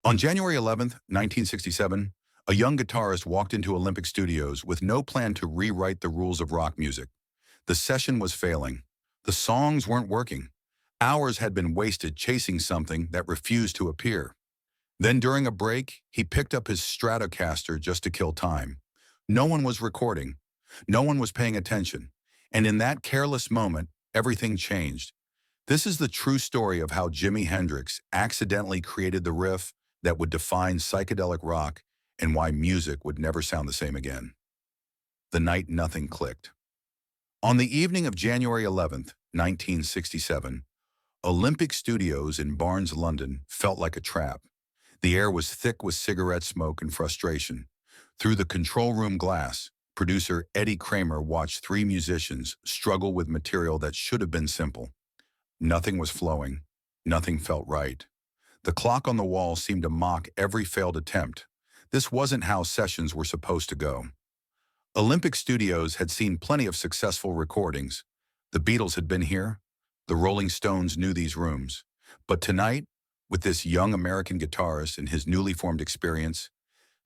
On January 11th, 1967, a young guitarist walked into Olympic Studios with no plan to rewrite the rules of rock music. The session was failing. The songs weren't working. Hours had been wasted chasing something that refused to appear. Then during a break, he picked up his Stratocaster just to kill time. No one was recording. No one was paying attention. And in that careless moment, everything changed. This is the true story of how Jimi Hendrix accidentally created the riff that would define psychedelic rock and why music would never sound the same again. The night nothing clicked. On the evening of January 11th, 1967, Olympic Studios in Barnes, London felt like a trap. The air was thick with cigarette smoke and frustration. Through the control room glass, producer Eddie Kramer watched three musicians struggle with material that should have been simple. Nothing was flowing. Nothing felt right. The clock on the wall seemed to mock every failed attempt. This wasn't how sessions were supposed to go. Olympic Studios had seen plenty of successful recordings. The Beatles had been here. The Rolling Stones knew these rooms. But tonight, with this young American guitarist and his newly formed experience,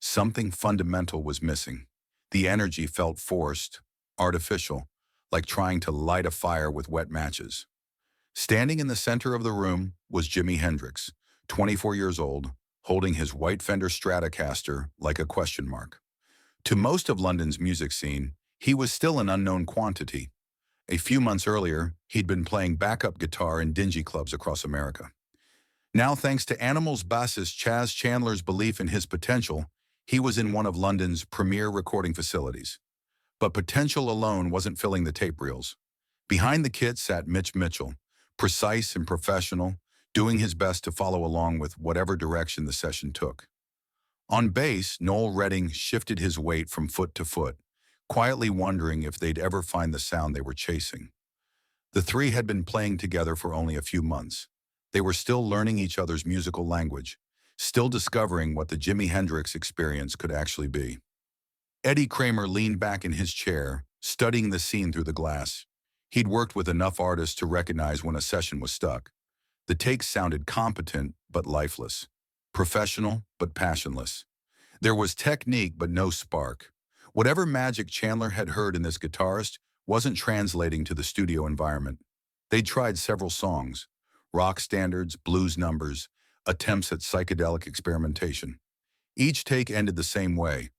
something fundamental was missing. The energy felt forced, artificial, like trying to light a fire with wet matches. Standing in the center of the room was Jimi Hendrix, 24 years old, holding his white Fender Stratocaster like a question mark. To most of London's music scene, he was still an unknown quantity. A few months earlier, he'd been playing backup guitar in dingy clubs across America. Now, thanks to Animals bassist Chaz Chandler's belief in his potential, he was in one of London's premier recording facilities. But potential alone wasn't filling the tape reels. Behind the kit sat Mitch Mitchell, precise and professional, doing his best to follow along with whatever direction the session took. On bass, Noel Redding shifted his weight from foot to foot, quietly wondering if they'd ever find the sound they were chasing. The three had been playing together for only a few months. They were still learning each other's musical language, still discovering what the Jimi Hendrix experience could actually be. Eddie Kramer leaned back in his chair, studying the scene through the glass. He'd worked with enough artists to recognize when a session was stuck. The takes sounded competent but lifeless, professional but passionless. There was technique but no spark. Whatever magic Chandler had heard in this guitarist wasn't translating to the studio environment. They'd tried several songs, rock standards, blues numbers, attempts at psychedelic experimentation. Each take ended the same way,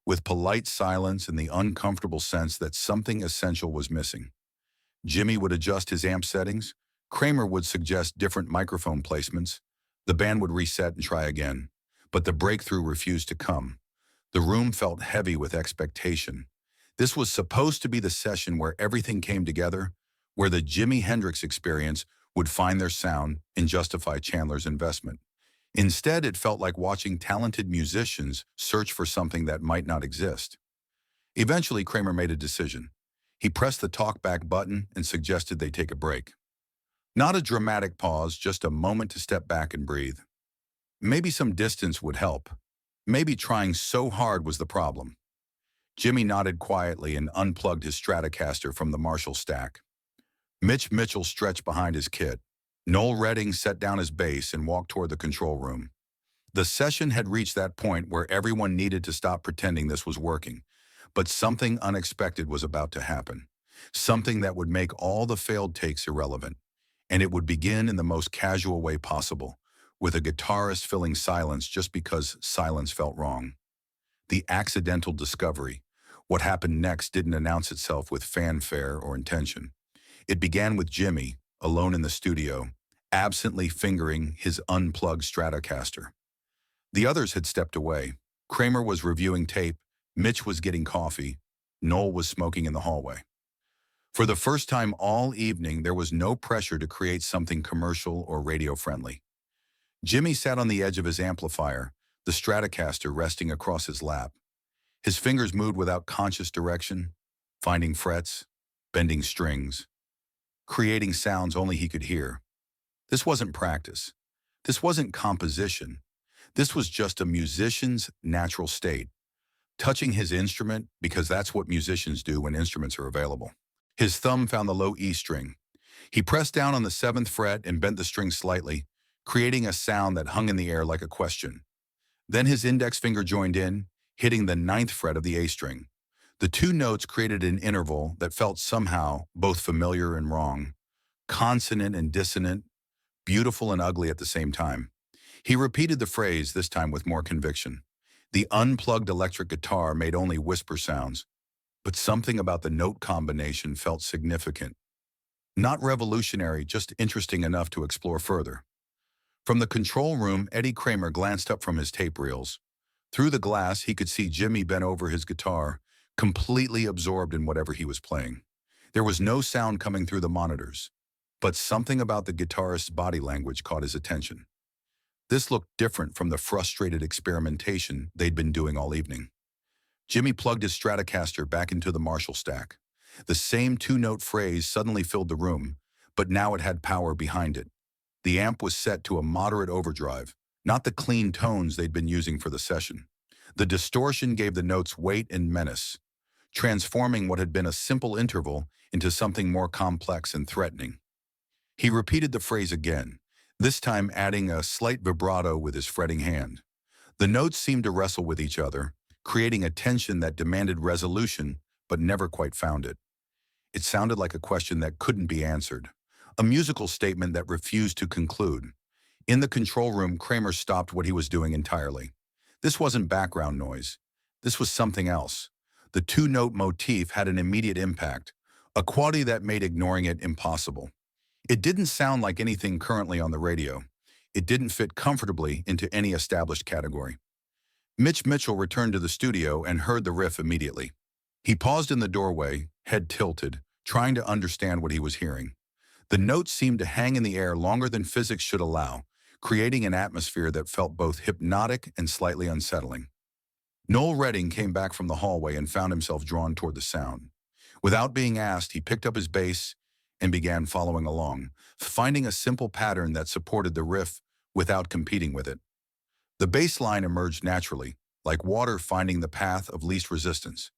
with polite silence and the uncomfortable sense that something essential was missing. Jimmy would adjust his amp settings, Kramer would suggest different microphone placements, the band would reset and try again, but the breakthrough refused to come. The room felt heavy with expectation. This was supposed to be the session where everything came together, where the Jimi Hendrix experience would find their sound and justify Chandler's investment. Instead, it felt like watching talented musicians search for something that might not exist. Eventually, Kramer made a decision. He pressed the talkback button and suggested they take a break. Not a dramatic pause, just a moment to step back and breathe. Maybe some distance would help. Maybe trying so hard was the problem. Jimmy nodded quietly and unplugged his Stratocaster from the Marshall stack. Mitch Mitchell stretched behind his kit. Noel Redding set down his bass and walked toward the control room. The session had reached that point where everyone needed to stop pretending this was working. But something unexpected was about to happen. Something that would make all the failed takes irrelevant. And it would begin in the most casual way possible, with a guitarist filling silence just because silence felt wrong. The accidental discovery. What happened next didn't announce itself with fanfare or intention. It began with Jimmy, alone in the studio, absently fingering his unplugged Stratocaster. The others had stepped away. Kramer was reviewing tape, Mitch was getting coffee, Noel was smoking in the hallway. For the first time all evening, there was no pressure to create something commercial or radio-friendly. Jimmy sat on the edge of his amplifier, the Stratocaster resting across his lap. His fingers moved without conscious direction, finding frets, bending strings, creating sounds only he could hear. This wasn't practice. This wasn't composition. This was just a musician's natural state, touching his instrument because that's what musicians do when instruments are available. His thumb found the low E string. He pressed down on the 7th fret and bent the string slightly, creating a sound that hung in the air like a question. Then his index finger joined in, hitting the ninth fret of the A string. The two notes created an interval that felt somehow both familiar and wrong, consonant and dissonant, beautiful and ugly at the same time. He repeated the phrase, this time with more conviction. The unplugged electric guitar made only whisper sounds, but something about the note combination felt significant. Not revolutionary, just interesting enough to explore further. From the control room, Eddie Kramer glanced up from his tape reels. Through the glass, he could see Jimmy bent over his guitar, completely absorbed in whatever he was playing. There was no sound coming through the monitors, but something about the guitarist's body language caught his attention. This looked different from the frustrated experimentation they'd been doing all evening. Jimmy plugged his Stratocaster back into the Marshall stack. The same two-note phrase suddenly filled the room, but now it had power behind it. The amp was set to a moderate overdrive, not the clean tones they'd been using for the session. The distortion gave the notes weight and menace, transforming what had been a simple interval into something more complex and threatening. He repeated the phrase again, this time adding a slight vibrato with his fretting hand. The notes seemed to wrestle with each other, creating a tension that demanded resolution but never quite found it. It sounded like a question that couldn't be answered, a musical statement that refused to conclude. In the control room, Kramer stopped what he was doing entirely. This wasn't background noise. This was something else. The two-note motif had an immediate impact, a quality that made ignoring it impossible. It didn't sound like anything currently on the radio. It didn't fit comfortably into any established category. Mitch Mitchell returned to the studio and heard the riff immediately. He paused in the doorway, head tilted, trying to understand what he was hearing. The notes seemed to hang in the air longer than physics should allow, creating an atmosphere that felt both hypnotic and slightly unsettling. Noel Redding came back from the hallway and found himself drawn toward the sound. Without being asked, he picked up his bass and began following along, finding a simple pattern that supported the riff without competing with it. The bass line emerged naturally, like water finding the path of least resistance.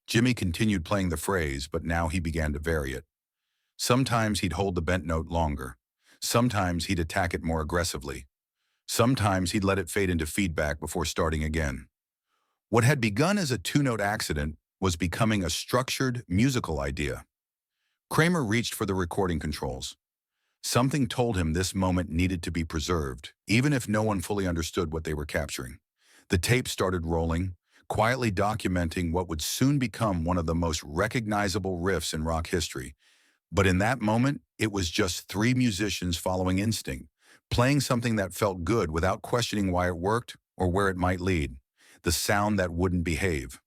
Jimmy continued playing the phrase, but now he began to vary it. Sometimes he'd hold the bent note longer. Sometimes he'd attack it more aggressively. Sometimes he'd let it fade into feedback before starting again. What had begun as a two-note accident was becoming a structured musical idea. Kramer reached for the recording controls. Something told him this moment needed to be preserved, even if no one fully understood what they were capturing. The tape started rolling, quietly documenting what would soon become one of the most recognizable riffs in rock history. But in that moment, it was just three musicians following instinct, playing something that felt good without questioning why it worked or where it might lead, the sound that wouldn't behave.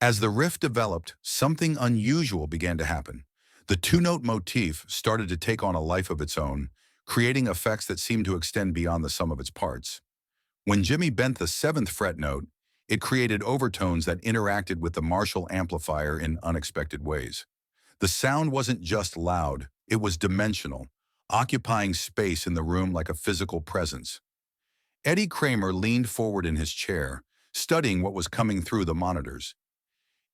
As the riff developed, something unusual began to happen. The two-note motif started to take on a life of its own, creating effects that seemed to extend beyond the sum of its parts. When Jimmy bent the seventh fret note, it created overtones that interacted with the Marshall amplifier in unexpected ways. The sound wasn't just loud, it was dimensional, occupying space in the room like a physical presence. Eddie Kramer leaned forward in his chair, studying what was coming through the monitors.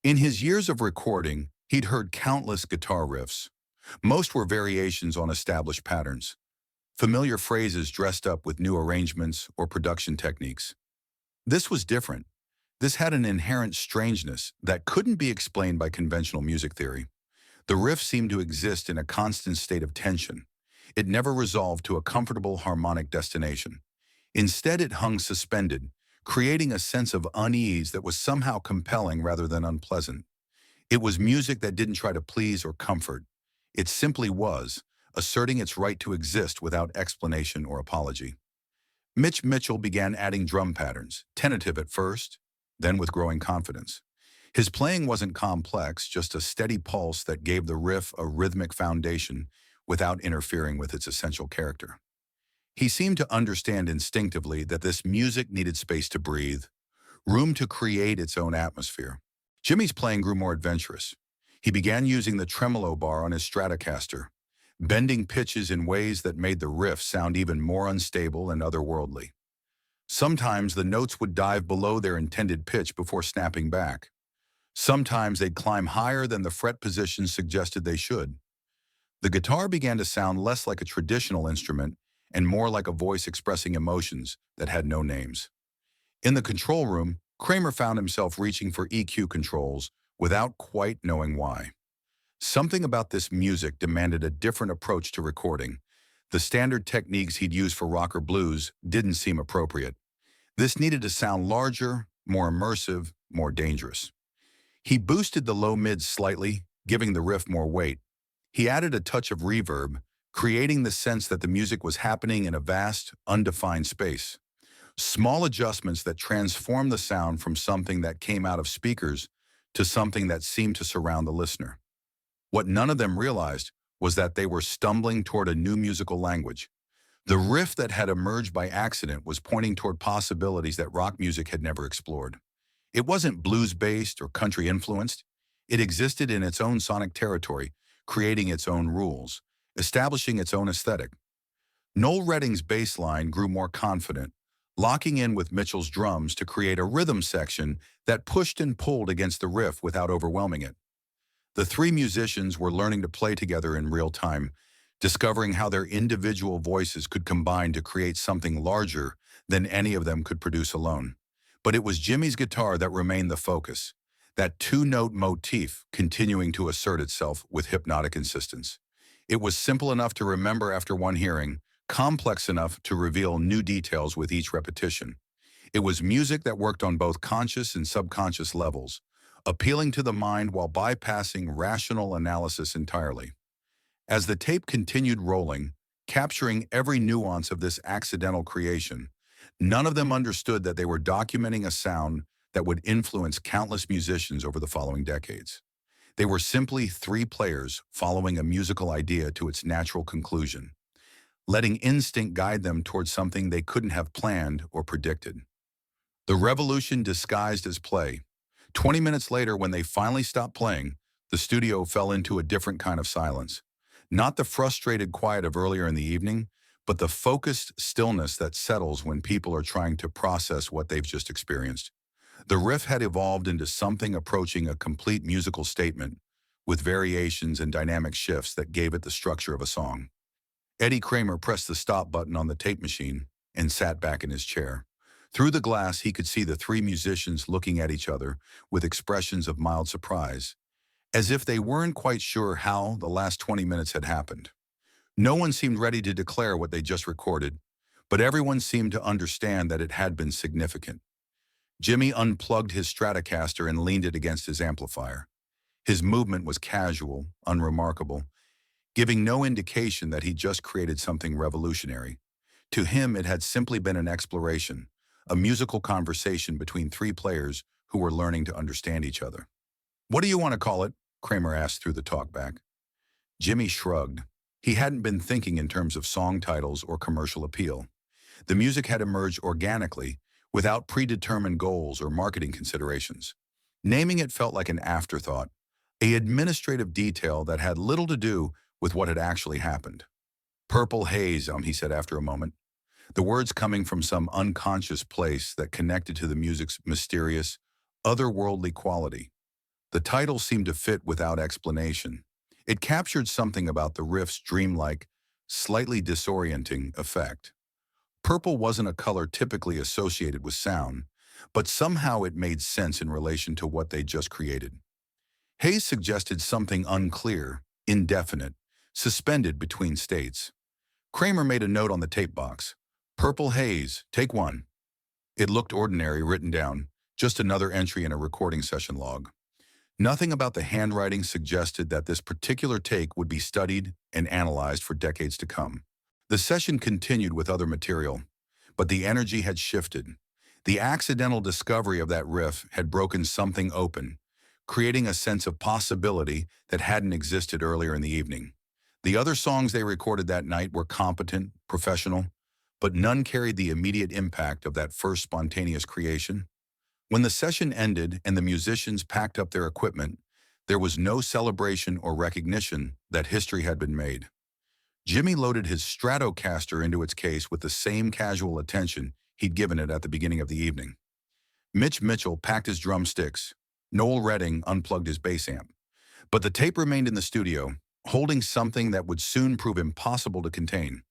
In his years of recording, he'd heard countless guitar riffs. Most were variations on established patterns, familiar phrases dressed up with new arrangements or production techniques. This was different. This had an inherent strangeness that couldn't be explained by conventional music theory. The riff seemed to exist in a constant state of tension. It never resolved to a comfortable harmonic destination. Instead, it hung suspended, creating a sense of unease that was somehow compelling rather than unpleasant. It was music that didn't try to please or comfort. It simply was, asserting its right to exist without explanation or apology. Mitch Mitchell began adding drum patterns, tentative at first, then with growing confidence. His playing wasn't complex, just a steady pulse that gave the riff a rhythmic foundation without interfering with its essential character. He seemed to understand instinctively that this music needed space to breathe, room to create its own atmosphere. Jimmy's playing grew more adventurous. He began using the tremolo bar on his Stratocaster, bending pitches in ways that made the riff sound even more unstable and otherworldly. Sometimes the notes would dive below their intended pitch before snapping back. Sometimes they'd climb higher than the fret position suggested they should. The guitar began to sound less like a traditional instrument and more like a voice expressing emotions that had no names. In the control room, Kramer found himself reaching for EQ controls without quite knowing why. Something about this music demanded a different approach to recording. The standard techniques he'd used for rock or blues didn't seem appropriate. This needed to sound larger, more immersive, more dangerous. He boosted the low mids slightly, giving the riff more weight. He added a touch of reverb, creating the sense that the music was happening in a vast, undefined space. Small adjustments that transformed the sound from something that came out of speakers to something that seemed to surround the listener. What none of them realized was that they were stumbling toward a new musical language. The riff that had emerged by accident was pointing toward possibilities that rock music had never explored. It wasn't blues-based or country-influenced. It existed in its own sonic territory, creating its own rules, establishing its own aesthetic. Noel Redding's bass line grew more confident, locking in with Mitchell's drums to create a rhythm section that pushed and pulled against the riff without overwhelming it. The three musicians were learning to play together in real time, discovering how their individual voices could combine to create something larger than any of them could produce alone. But it was Jimmy's guitar that remained the focus, that two-note motif continuing to assert itself with hypnotic insistence. It was simple enough to remember after one hearing, complex enough to reveal new details with each repetition. It was music that worked on both conscious and subconscious levels, appealing to the mind while bypassing rational analysis entirely. As the tape continued rolling, capturing every nuance of this accidental creation, none of them understood that they were documenting a sound that would influence countless musicians over the following decades. They were simply three players following a musical idea to its natural conclusion, letting instinct guide them towards something they couldn't have planned or predicted. The revolution disguised as play. 20 minutes later, when they finally stopped playing, the studio fell into a different kind of silence. Not the frustrated quiet of earlier in the evening, but the focused stillness that settles when people are trying to process what they've just experienced. The riff had evolved into something approaching a complete musical statement, with variations and dynamic shifts that gave it the structure of a song. Eddie Kramer pressed the stop button on the tape machine and sat back in his chair. Through the glass, he could see the three musicians looking at each other with expressions of mild surprise, as if they weren't quite sure how the last 20 minutes had happened. No one seemed ready to declare what they just recorded, but everyone seemed to understand that it had been significant. Jimmy unplugged his Stratocaster and leaned it against his amplifier. His movement was casual, unremarkable, giving no indication that he just created something revolutionary. To him, it had simply been an exploration, a musical conversation between three players who were learning to understand each other. "What do you want to call it?" Kramer asked through the talkback. Jimmy shrugged. He hadn't been thinking in terms of song titles or commercial appeal. The music had emerged organically, without predetermined goals or marketing considerations. Naming it felt like an afterthought, an administrative detail that had little to do with what had actually happened. "Purple Haze," he said after a moment, the words coming from some unconscious place that connected to the music's mysterious, otherworldly quality. The title seemed to fit without explanation. It captured something about the riff's dreamlike, slightly disorienting effect. Purple wasn't a color typically associated with sound, but somehow it made sense in relation to what they just created. Haze suggested something unclear, indefinite, suspended between states. Kramer made a note on the tape box. "Purple Haze, take one." It looked ordinary, written down, just another entry in a recording session log. Nothing about the handwriting suggested that this particular take would be studied and analyzed for decades to come. The session continued with other material, but the energy had shifted. The accidental discovery of that riff had broken something open, creating a sense of possibility that hadn't existed earlier in the evening. The other songs they recorded that night were competent, professional, but none carried the immediate impact of that first spontaneous creation. When the session ended and the musicians packed up their equipment, there was no celebration or recognition that history had been made. Jimmy loaded his Stratocaster into its case with the same casual attention he'd given it at the beginning of the evening. Mitchell packed his drumsticks. Noel Redding unplugged his bass amp. But the tape remained in the studio, holding something that would soon prove impossible to contain.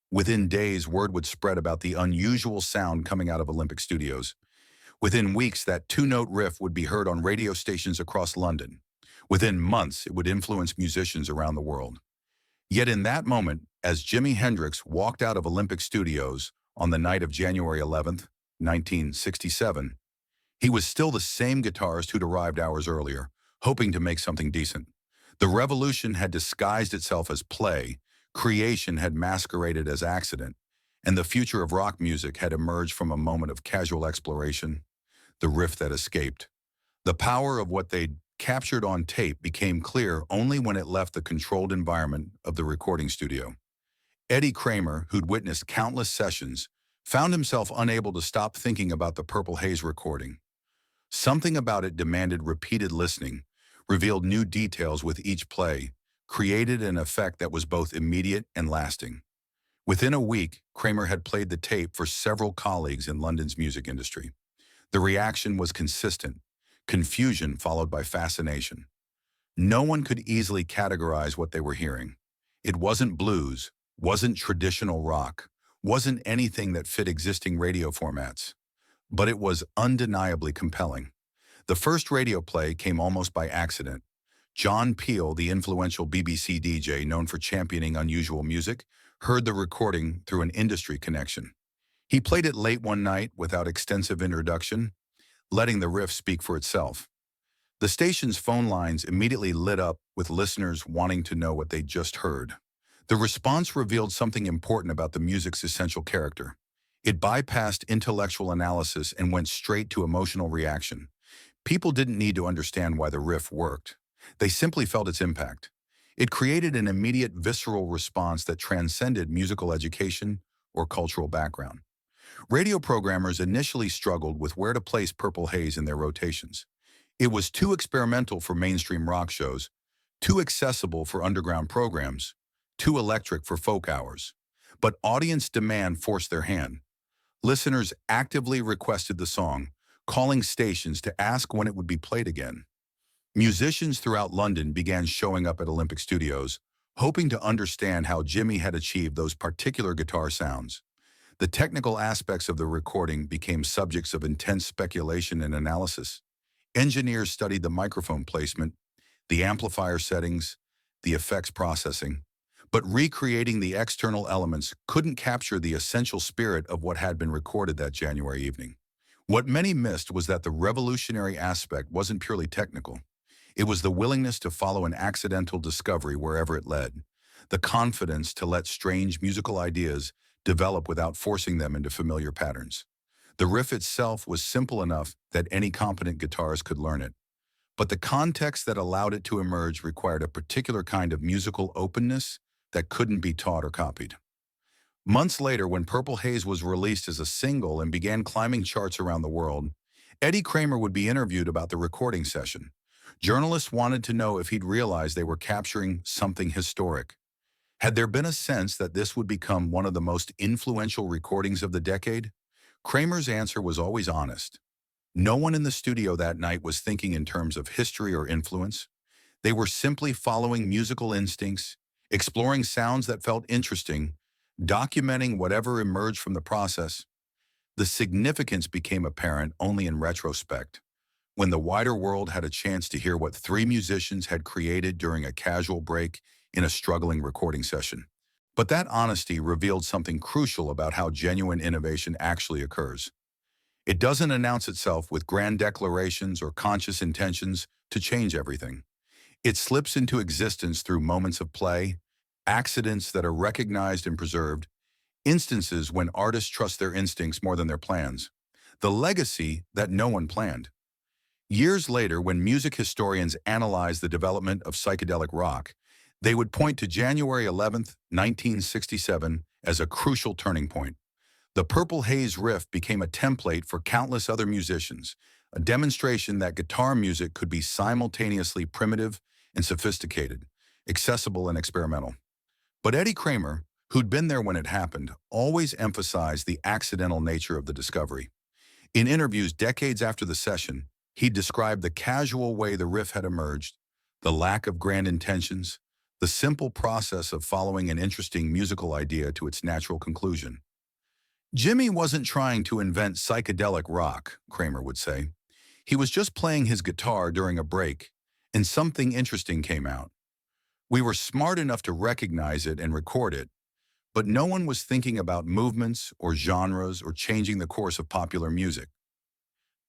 Within days, word would spread about the unusual sound coming out of Olympic Studios. Within weeks, that two-note riff would be heard on radio stations across London. Within months, it would influence musicians around the world. Yet in that moment, as Jimi Hendrix walked out of Olympic Studios on the night of January 11th, 1967, he was still the same guitarist who'd arrived hours earlier, hoping to make something decent. The revolution had disguised itself as play, creation had masqueraded as accident, and the future of rock music had emerged from a moment of casual exploration, the riff that escaped. The power of what they'd captured on tape became clear only when it left the controlled environment of the recording studio. Eddie Kramer, who'd witnessed countless sessions, found himself unable to stop thinking about the Purple Haze recording. Something about it demanded repeated listening, revealed new details with each play, created an effect that was both immediate and lasting. Within a week, Kramer had played the tape for several colleagues in London's music industry. The reaction was consistent, confusion followed by fascination. No one could easily categorize what they were hearing. It wasn't blues, wasn't traditional rock, wasn't anything that fit existing radio formats. But it was undeniably compelling. The first radio play came almost by accident. John Peel, the influential BBC DJ known for championing unusual music, heard the recording through an industry connection. He played it late one night without extensive introduction, letting the riff speak for itself. The station's phone lines immediately lit up with listeners wanting to know what they'd just heard. The response revealed something important about the music's essential character. It bypassed intellectual analysis and went straight to emotional reaction. People didn't need to understand why the riff worked. They simply felt its impact. It created an immediate visceral response that transcended musical education or cultural background. Radio programmers initially struggled with where to place Purple Haze in their rotations. It was too experimental for mainstream rock shows, too accessible for underground programs, too electric for folk hours. But audience demand forced their hand. Listeners actively requested the song, calling stations to ask when it would be played again. Musicians throughout London began showing up at Olympic Studios, hoping to understand how Jimi had achieved those particular guitar sounds. The technical aspects of the recording became subjects of intense speculation and analysis. Engineers studied the microphone placement, the amplifier settings, the effects processing. But recreating the external elements couldn't capture the essential spirit of what had been recorded that January evening. What many missed was that the revolutionary aspect wasn't purely technical. It was the willingness to follow an accidental discovery wherever it led, the confidence to let strange musical ideas develop without forcing them into familiar patterns. The riff itself was simple enough that any competent guitarist could learn it, but the context that allowed it to emerge required a particular kind of musical openness that couldn't be taught or copied. Months later, when Purple Haze was released as a single and began climbing charts around the world, Eddie Kramer would be interviewed about the recording session. Journalists wanted to know if he'd realized they were capturing something historic. Had there been a sense that this would become one of the most influential recordings of the decade? Kramer's answer was always honest. No one in the studio that night was thinking in terms of history or influence. They were simply following musical instincts, exploring sounds that felt interesting, documenting whatever emerged from the process. The significance became apparent only in retrospect, when the wider world had a chance to hear what three musicians had created during a casual break in a struggling recording session. But that honesty revealed something crucial about how genuine innovation actually occurs. It doesn't announce itself with grand declarations or conscious intentions to change everything. It slips into existence through moments of play, accidents that are recognized and preserved, instances when artists trust their instincts more than their plans, the legacy that no one planned. Years later, when music historians analyze the development of psychedelic rock, they would point to January 11th, 1967 as a crucial turning point. The Purple Haze riff became a template for countless other musicians, a demonstration that guitar music could be simultaneously primitive and sophisticated, accessible and experimental. But Eddie Kramer, who'd been there when it happened, always emphasized the accidental nature of the discovery. In interviews decades after the session, he described the casual way the riff had emerged, the lack of grand intentions, the simple process of following an interesting musical idea to its natural conclusion. Jimmy wasn't trying to invent psychedelic rock, Kramer would say. He was just playing his guitar during a break, and something interesting came out. We were smart enough to recognize it and record it, but no one was thinking about movements or genres or changing the course of popular music.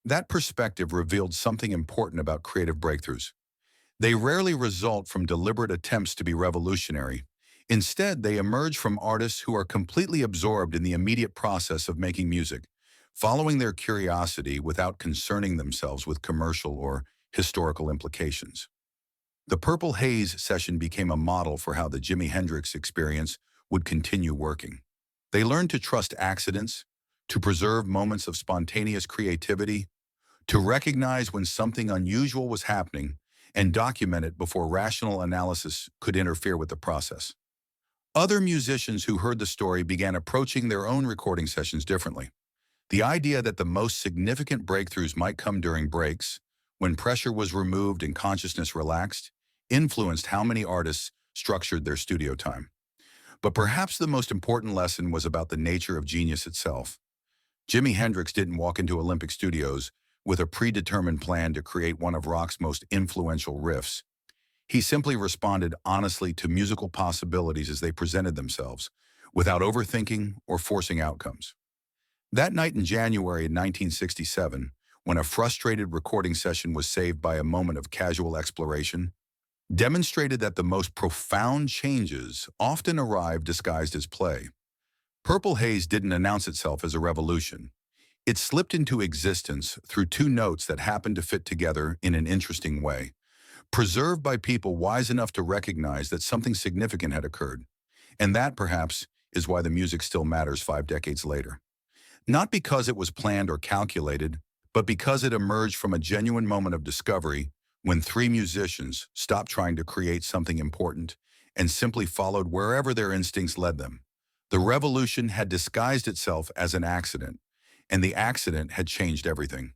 That perspective revealed something important about creative breakthroughs. They rarely result from deliberate attempts to be revolutionary. Instead, they emerge from artists who are completely absorbed in the immediate process of making music, following their curiosity without concerning themselves with commercial or historical implications. The Purple Haze session became a model for how the Jimi Hendrix experience would continue working. They learned to trust accidents, to preserve moments of spontaneous creativity, to recognize when something unusual was happening, and document it before rational analysis could interfere with the process. Other musicians who heard the story began approaching their own recording sessions differently. The idea that the most significant breakthroughs might come during breaks, when pressure was removed and consciousness relaxed, influenced how many artists structured their studio time. But perhaps the most important lesson was about the nature of genius itself. Jimi Hendrix didn't walk into Olympic studios with a predetermined plan to create one of rock's most influential riffs. He simply responded honestly to musical possibilities as they presented themselves, without overthinking or forcing outcomes. That night in January 1967, when a frustrated recording session was saved by a moment of casual exploration, demonstrated that the most profound changes often arrive disguised as play. Purple Haze didn't announce itself as a revolution. It slipped into existence through two notes that happened to fit together in an interesting way, preserved by people wise enough to recognize that something significant had occurred. And that, perhaps, is why the music still matters 5 decades later. Not because it was planned or calculated, but because it emerged from a genuine moment of discovery when three musicians stopped trying to create something important and simply followed wherever their instincts led them. The revolution had disguised itself as an accident, and the accident had changed everything.